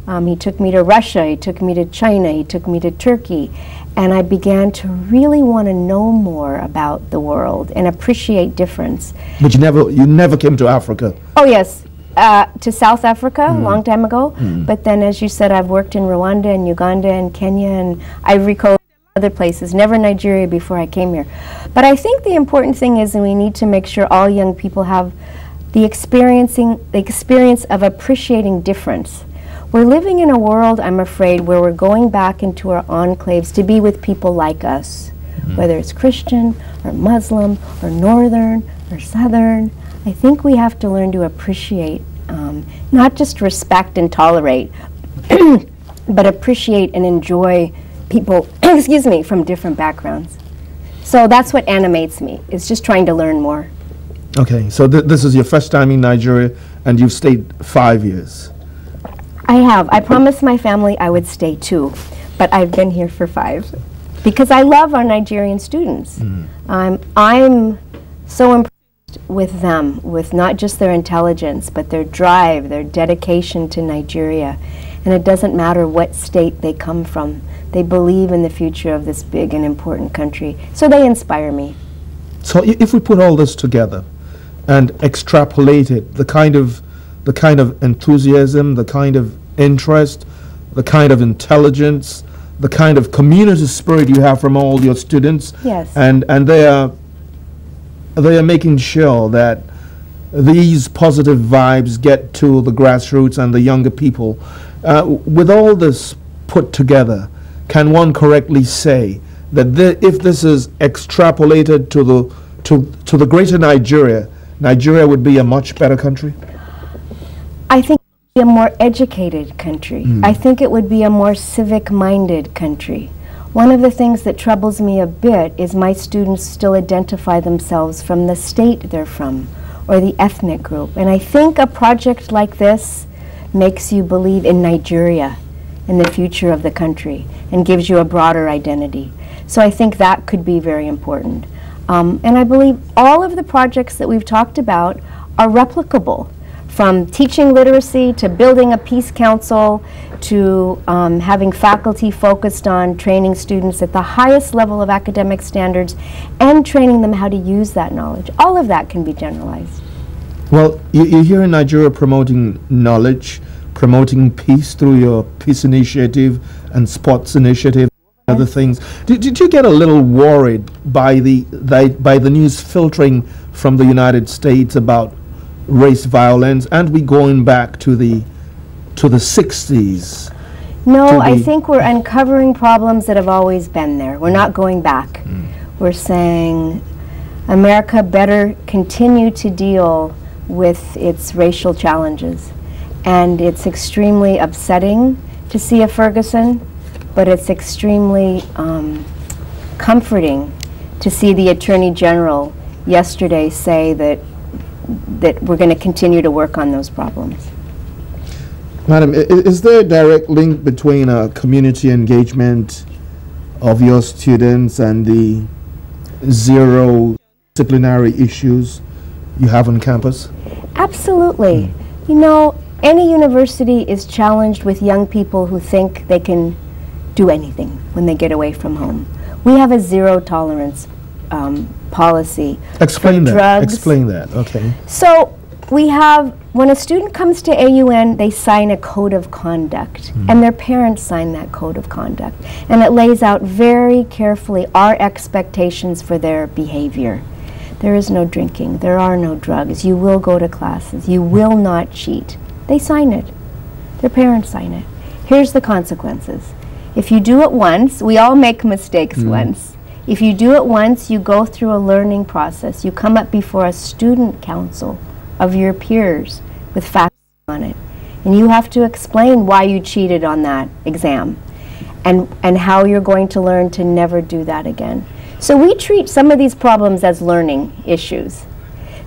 He took me to Russia, he took me to China, he took me to Turkey, and I began to really want to know more about the world and appreciate difference. But you never came to Africa? Oh yes, to South Africa a long time ago, but then as you said, I've worked in Rwanda and Uganda and Kenya and Ivory Coast, other places, never Nigeria before I came here. But I think the important thing is that we need to make sure all young people have the experience of appreciating difference. We're living in a world, I'm afraid, where we're going back into our enclaves to be with people like us, whether it's Christian or Muslim or Northern or Southern. I think we have to learn to appreciate, not just respect and tolerate, but appreciate and enjoy people, excuse me, from different backgrounds. So that's what animates me, is just trying to learn more. Okay, so this is your first time in Nigeria, and you've stayed 5 years. I have. I promised my family I would stay 2, but I've been here for 5 because I love our Nigerian students. I'm so impressed with them, with not just their intelligence, but their drive, their dedication to Nigeria. And it doesn't matter what state they come from. They believe in the future of this big and important country. So they inspire me. So if we put all this together and extrapolate it, the kind of enthusiasm, the kind of interest, the kind of intelligence, the kind of community spirit you have from all your students, yes, and they are making sure that these positive vibes get to the grassroots and the younger people. With all this put together, can one correctly say that if this is extrapolated to the greater Nigeria, Nigeria would be a much better country? I think it would be a more educated country. I think it would be a more civic-minded country. One of the things that troubles me a bit is my students still identify themselves from the state they're from or the ethnic group. And I think a project like this makes you believe in Nigeria, in the future of the country, and gives you a broader identity. So I think that could be very important. And I believe all of the projects that we've talked about are replicable, from teaching literacy to building a peace council to having faculty focused on training students at the highest level of academic standards and training them how to use that knowledge. All of that can be generalized. Well, you're here in Nigeria promoting knowledge, promoting peace through your peace initiative and sports initiative, and other things. Did you get a little worried by the news filtering from the United States about race violence, and we going back to the 60s? No, I think we're uncovering problems that have always been there. We're not going back. We're saying America better continue to deal with its racial challenges. And it's extremely upsetting to see a Ferguson, but it's extremely comforting to see the Attorney General yesterday say that we're going to continue to work on those problems. Madam, is there a direct link between community engagement of your students and the zero disciplinary issues you have on campus? Absolutely. You know, any university is challenged with young people who think they can do anything when they get away from home. We have a zero tolerance policy. Explain that. Drugs. Explain that. Okay. So we have, when a student comes to AUN, they sign a code of conduct, and their parents sign that code of conduct. And it lays out very carefully our expectations for their behavior. There is no drinking. There are no drugs. You will go to classes. You will not cheat. They sign it. Their parents sign it. Here's the consequences. If you do it once, we all make mistakes once. If you do it once, you go through a learning process. You come up before a student council of your peers with facts on it. And you have to explain why you cheated on that exam and how you're going to learn to never do that again. So we treat some of these problems as learning issues.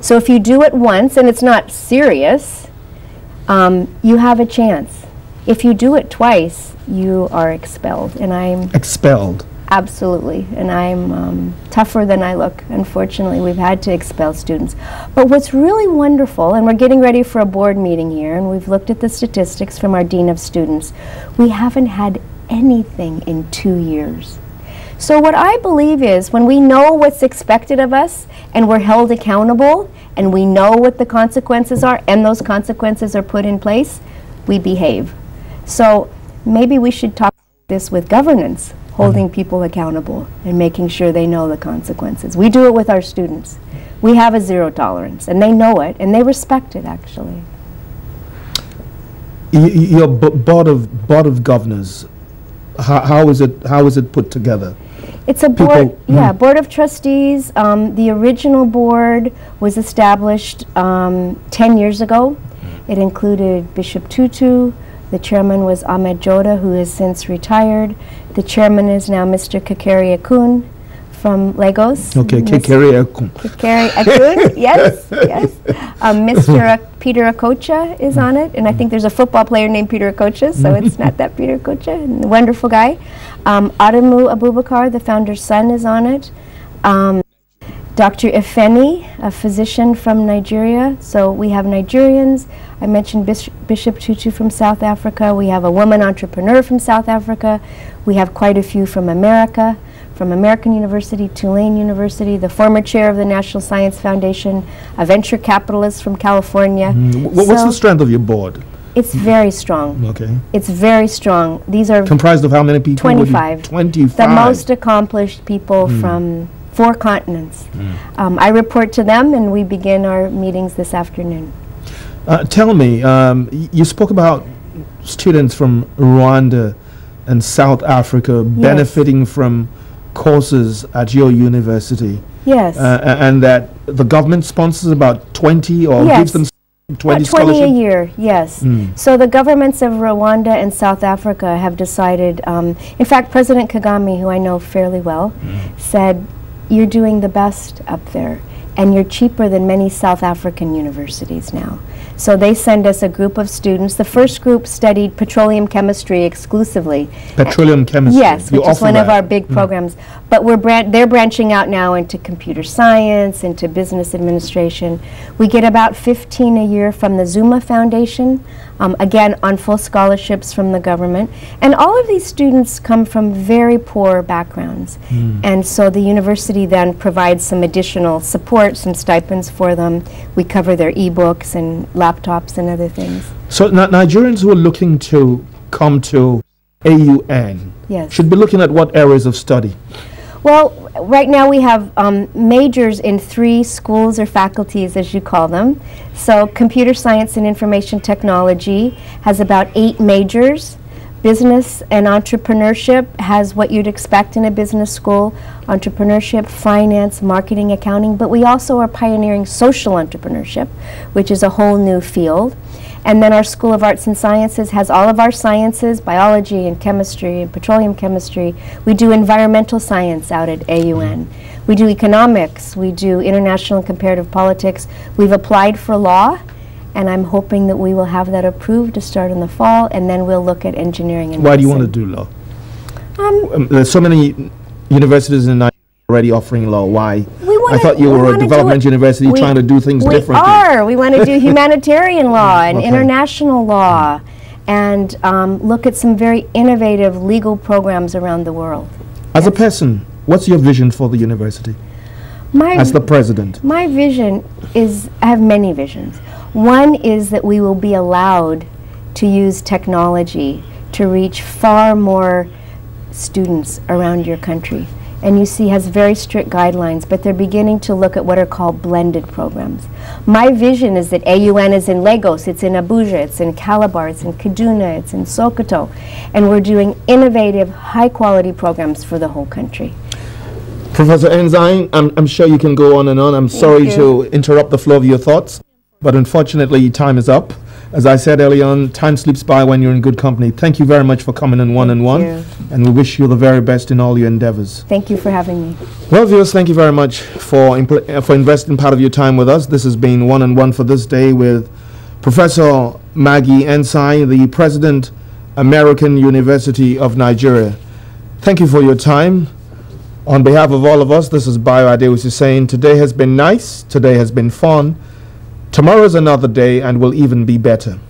So if you do it once and it's not serious, you have a chance. If you do it twice, you are expelled. And I'm expelled. Absolutely, and I'm tougher than I look. Unfortunately, we've had to expel students. But what's really wonderful, and we're getting ready for a board meeting here, and we've looked at the statistics from our Dean of Students, we haven't had anything in 2 years. So what I believe is when we know what's expected of us and we're held accountable and we know what the consequences are and those consequences are put in place, we behave. So maybe we should talk about this with governance, holding people accountable and making sure they know the consequences. We do it with our students. We have a zero tolerance and they know it and they respect it actually. Your board of governors, how is it put together? It's a board, board of trustees. The original board was established 10 years ago. It included Bishop Tutu. The chairman was Ahmed Joda, who has since retired. The chairman is now Mr. Kekere Akun from Lagos. Okay, Kekere Akun. Kekere Akun, yes, yes. Mr. Peter Okocha is on it, and I think there's a football player named Peter Okocha, so it's not that Peter Okocha, wonderful guy. Adamu Abubakar, the founder's son, is on it. Dr. Ifeni, a physician from Nigeria. So we have Nigerians. I mentioned Bishop Tutu from South Africa. We have a woman entrepreneur from South Africa. We have quite a few from America, from American University, Tulane University, the former chair of the National Science Foundation, a venture capitalist from California. What's the strength of your board? It's very strong. Okay. It's very strong. These are comprised of how many people? 25. 25. The most accomplished people from 4 continents. I report to them and we begin our meetings this afternoon. Tell me, you spoke about students from Rwanda and South Africa benefiting from courses at your university. Yes. And that the government sponsors about 20 or gives them 20 20 a year, yes. So the governments of Rwanda and South Africa have decided, in fact, President Kagame, who I know fairly well, said, you're doing the best up there, and you're cheaper than many South African universities now. So they send us a group of students. The first group studied petroleum chemistry exclusively. Petroleum chemistry? Yes, which is one of our big programs. But they're branching out now into computer science, into business administration. We get about 15 a year from the Zuma Foundation, again on full scholarships from the government. And all of these students come from very poor backgrounds. And so the university then provides some additional support, some stipends for them. We cover their e-books and laptops and other things. So Nigerians who are looking to come to AUN should be looking at what areas of study? Well, right now we have majors in 3 schools or faculties, as you call them. So computer science and information technology has about 8 majors. Business and entrepreneurship has what you'd expect in a business school: entrepreneurship, finance, marketing, accounting. But we also are pioneering social entrepreneurship, which is a whole new field. And then our School of Arts and Sciences has all of our sciences: biology and chemistry and petroleum chemistry. We do environmental science out at AUN. We do economics. We do international and comparative politics. We've applied for law, and I'm hoping that we will have that approved to start in the fall, and then we'll look at engineering and Why do you want to do law? There's so many universities in Nigeria already offering law. Why? I thought you were a development university trying to do things differently. We want to do humanitarian law and international law, and look at some very innovative legal programs around the world. As a person, what's your vision for the university? As the president? My vision is, I have many visions. One is that we will be allowed to use technology to reach far more students around your country. And UC has very strict guidelines, but they're beginning to look at what are called blended programs. My vision is that AUN is in Lagos, it's in Abuja, it's in Calabar, it's in Kaduna, it's in Sokoto, and we're doing innovative, high-quality programs for the whole country. Professor Ensign, I'm sure you can go on and on. I'm sorry to interrupt the flow of your thoughts, but unfortunately time is up. As I said earlier on, time slips by when you're in good company. Thank you very much for coming in one-on-one, and we wish you the very best in all your endeavors. Thank you for having me. Well, viewers, thank you very much for investing part of your time with us. This has been One-on-One for this day with Professor Margee Ensign, the President, American University of Nigeria. Thank you for your time. On behalf of all of us, this is Bayo Adewusi saying today has been nice, today has been fun, tomorrow is another day and will even be better.